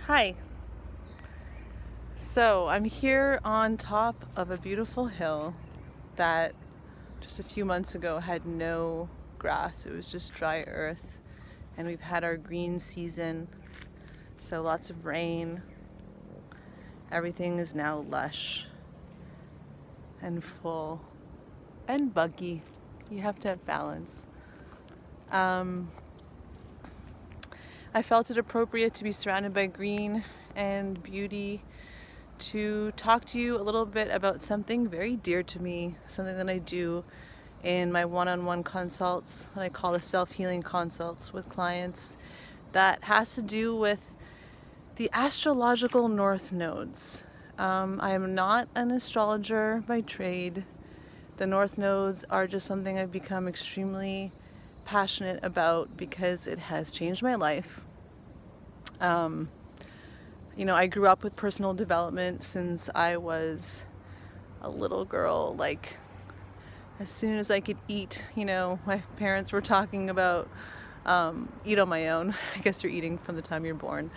Hi. So I'm here on top of a beautiful hill that just a few months ago had no grass. It was just dry earth, and we've had our green season, so lots of rain. Everything is now lush and full and buggy. You have to have balance. I felt it appropriate to be surrounded by green and beauty to talk to you a little bit about something very dear to me, something that I do in my one-on-one consults that I call the self-healing consults with clients, that has to do with the astrological north nodes. I am not an astrologer by trade. The north nodes are just something I've become extremely passionate about because it has changed my life. I grew up with personal development since I was a little girl. Like, as soon as I could eat, my parents were talking about eat on my own. I guess you're eating from the time you're born.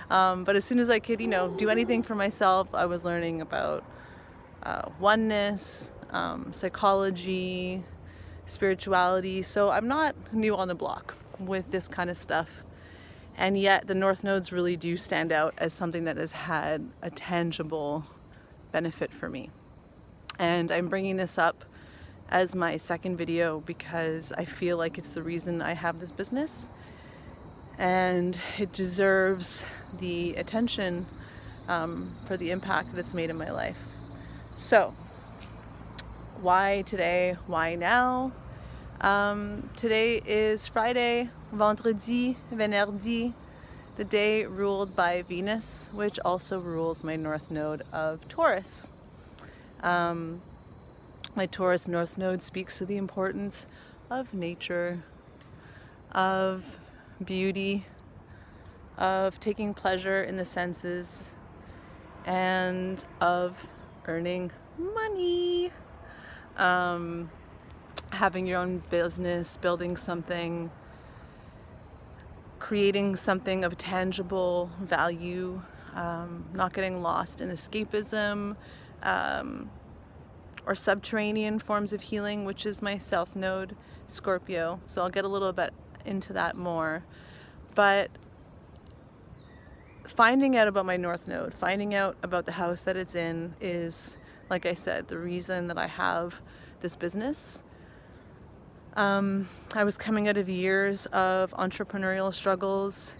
But as soon as I could, do anything for myself, I was learning about oneness, psychology, spirituality. So I'm not new on the block with this kind of stuff. And yet the north nodes really do stand out as something that has had a tangible benefit for me. And I'm bringing this up as my second video because I feel like it's the reason I have this business, and it deserves the attention for the impact that it's made in my life. So why today? Why now? Today is Friday, vendredi, the day ruled by Venus, which also rules my north node of Taurus. My Taurus north node speaks to the importance of nature, of beauty, of taking pleasure in the senses, and of earning money. Having your own business, building something, creating something of tangible value, not getting lost in escapism, or subterranean forms of healing, which is my south node, Scorpio. So I'll get a little bit into that more. But finding out about my north node, finding out about the house that it's in is, like I said, the reason that I have this business. I was coming out of years of entrepreneurial struggles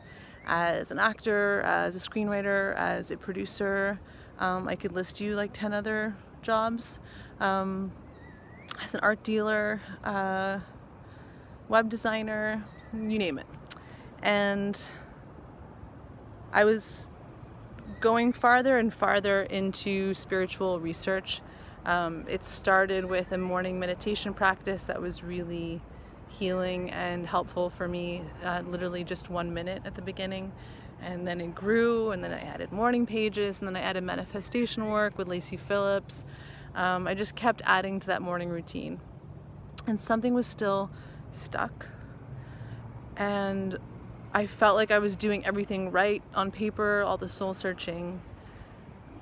as an actor, as a screenwriter, as a producer. I could list you like 10 other jobs. As an art dealer, web designer, you name it. And I was going farther and farther into spiritual research. It started with a morning meditation practice that was really healing and helpful for me, literally just 1 minute at the beginning. And then it grew, and then I added morning pages, and then I added manifestation work with Lacey Phillips. I just kept adding to that morning routine. And something was still stuck. And I felt like I was doing everything right on paper, all the soul searching,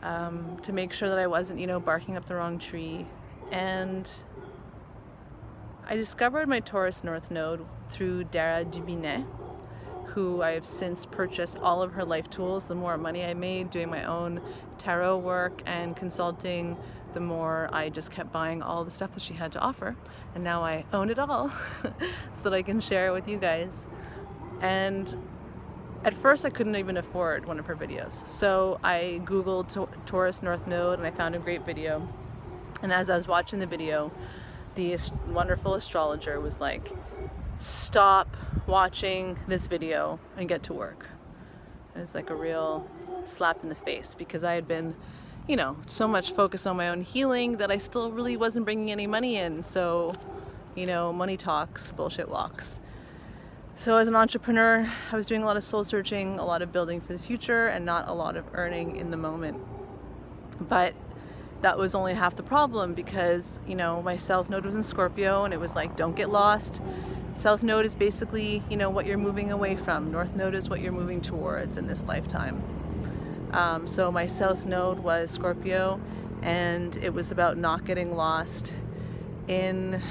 to make sure that I wasn't, barking up the wrong tree. And I discovered my Taurus North Node through Dara Dubinet, who I have since purchased all of her life tools. The more money I made doing my own tarot work and consulting, the more I just kept buying all the stuff that she had to offer. And now I own it all so that I can share it with you guys. And at first I couldn't even afford one of her videos. So I Googled Taurus North Node and I found a great video. And as I was watching the video, the wonderful astrologer was like, stop watching this video and get to work. It was like a real slap in the face because I had been, so much focused on my own healing that I still really wasn't bringing any money in. So, money talks, bullshit walks. So as an entrepreneur, I was doing a lot of soul searching, a lot of building for the future, and not a lot of earning in the moment. But that was only half the problem because, my south node was in Scorpio, and it was like, don't get lost. South node is basically, what you're moving away from. North node is what you're moving towards in this lifetime. So my south node was Scorpio, and it was about not getting lost in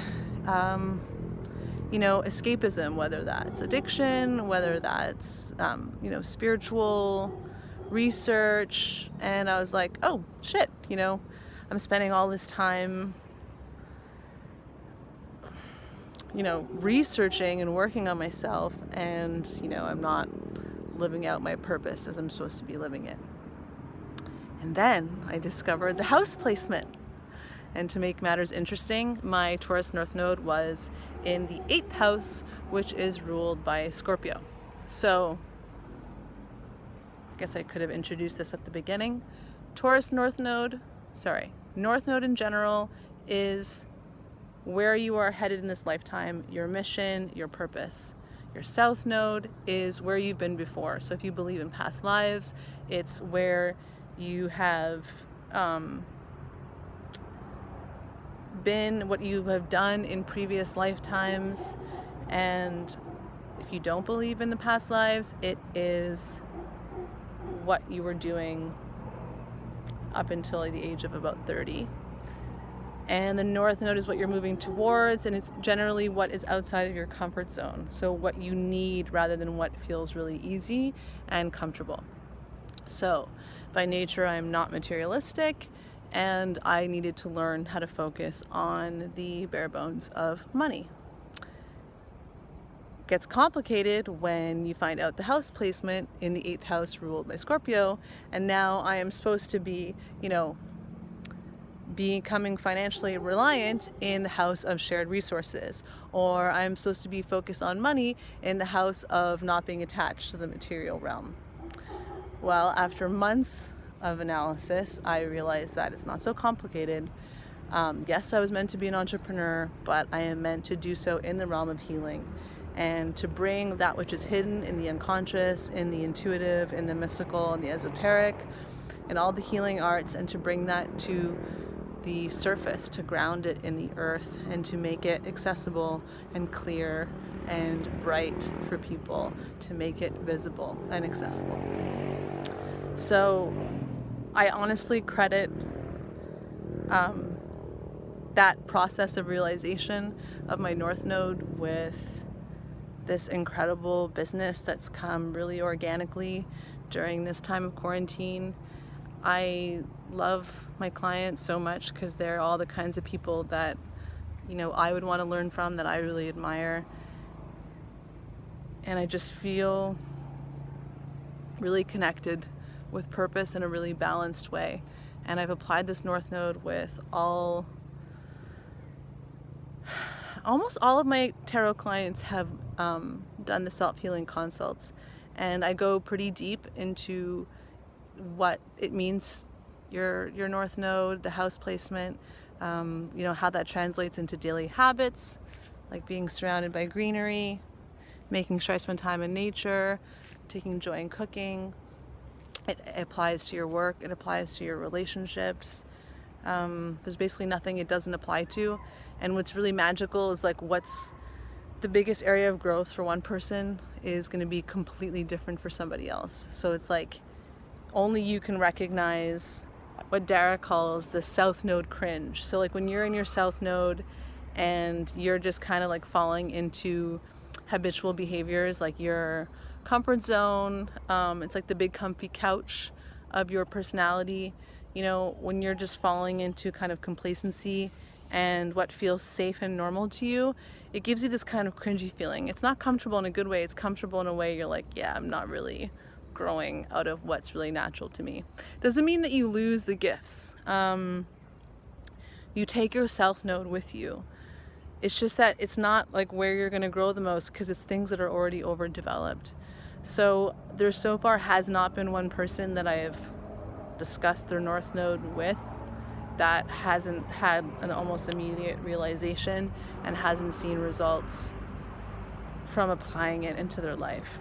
escapism, whether that's addiction, whether that's spiritual research. And I was like, oh shit, I'm spending all this time researching and working on myself, and I'm not living out my purpose as I'm supposed to be living it. And then I discovered the house placement. And to make matters interesting, my Taurus North Node was in the 8th house, which is ruled by Scorpio. So I guess I could have introduced this at the beginning. North Node in general is where you are headed in this lifetime, your mission, your purpose. Your South Node is where you've been before. So if you believe in past lives, it's where you have been, what you have done in previous lifetimes. And if you don't believe in the past lives, it is what you were doing up until the age of about 30. And the North Node is what you're moving towards, and it's generally what is outside of your comfort zone. So what you need rather than what feels really easy and comfortable. So by nature, I'm not materialistic, and I needed to learn how to focus on the bare bones of money. It gets complicated when you find out the house placement in the 8th house ruled by Scorpio, and now I am supposed to be, becoming financially reliant in the house of shared resources, or I'm supposed to be focused on money in the house of not being attached to the material realm. Well, after months of analysis, I realized that it's not so complicated. Yes, I was meant to be an entrepreneur, but I am meant to do so in the realm of healing, and to bring that which is hidden in the unconscious, in the intuitive, in the mystical, in the esoteric, in all the healing arts, and to bring that to the surface, to ground it in the earth, and to make it accessible and clear and bright for people, to make it visible and accessible. So I honestly credit that process of realization of my North Node with this incredible business that's come really organically during this time of quarantine. I love my clients so much because they're all the kinds of people that, I would want to learn from, that I really admire. And I just feel really connected with purpose in a really balanced way. And I've applied this North Node with almost all of my tarot clients have done the self-healing consults. And I go pretty deep into what it means, your North Node, the house placement, how that translates into daily habits, like being surrounded by greenery, making sure I spend time in nature, taking joy in cooking. It applies to your work, it applies to your relationships. There's basically nothing it doesn't apply to. And what's really magical is what's the biggest area of growth for one person is going to be completely different for somebody else. So it's only you can recognize what Dara calls the South Node cringe. So when you're in your South Node and you're just kind of falling into habitual behaviors, like your comfort zone, it's the big comfy couch of your personality. When you're just falling into kind of complacency and what feels safe and normal to you, it gives you this kind of cringy feeling. It's not comfortable in a good way, it's comfortable in a way you're yeah, I'm not really growing out of what's really natural to me. Doesn't mean that you lose the gifts. You take your South Node with you. It's just that it's not where you're going to grow the most, because it's things that are already overdeveloped. So there so far has not been one person that I have discussed their North Node with that hasn't had an almost immediate realization and hasn't seen results from applying it into their life.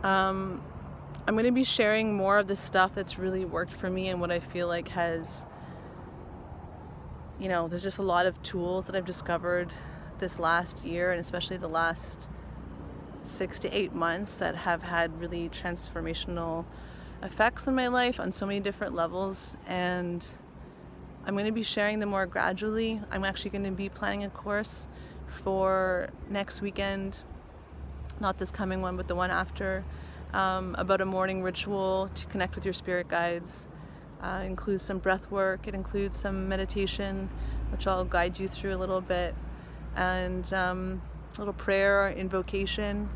I'm going to be sharing more of the stuff that's really worked for me and what I feel has, there's just a lot of tools that I've discovered this last year, and especially the last 6 to 8 months, that have had really transformational effects in my life on so many different levels, and I'm going to be sharing them more gradually. I'm actually going to be planning a course for next weekend, not this coming one, but the one after, about a morning ritual to connect with your spirit guides. It includes some breath work, it includes some meditation, which I'll guide you through a little bit, and a little prayer, invocation.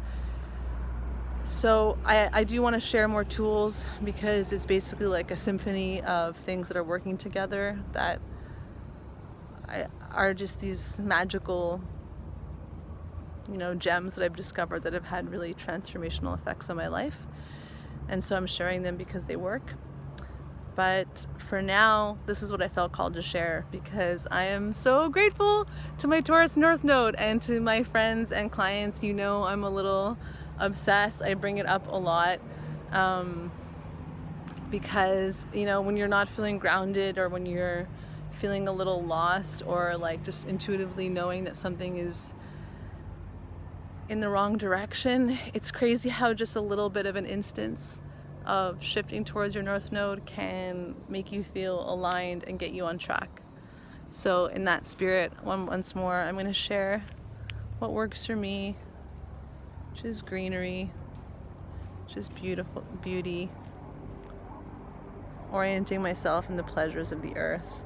So I do want to share more tools, because it's basically like a symphony of things that are working together that are just these magical, gems that I've discovered that have had really transformational effects on my life. And so I'm sharing them because they work. But for now, this is what I felt called to share, because I am so grateful to my Taurus North Node and to my friends and clients. I'm a little obsessed. I bring it up a lot because, when you're not feeling grounded, or when you're feeling a little lost, or like just intuitively knowing that something is in the wrong direction, it's crazy how just a little bit of an instance of shifting towards your North Node can make you feel aligned and get you on track. So in that spirit, once more, I'm going to share what works for me, which is greenery, which is beauty, orienting myself in the pleasures of the earth,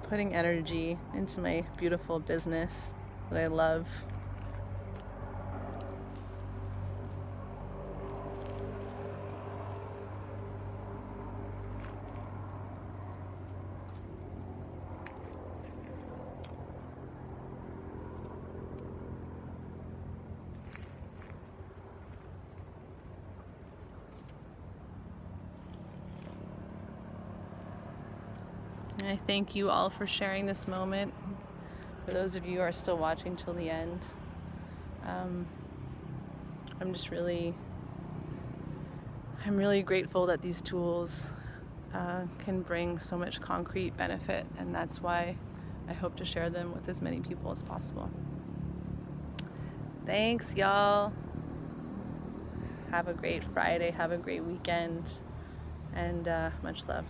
putting energy into my beautiful business that I love. And I thank you all for sharing this moment. For those of you who are still watching till the end, I'm really grateful that these tools can bring so much concrete benefit, and that's why I hope to share them with as many people as possible. Thanks, y'all. Have a great Friday, have a great weekend, and much love.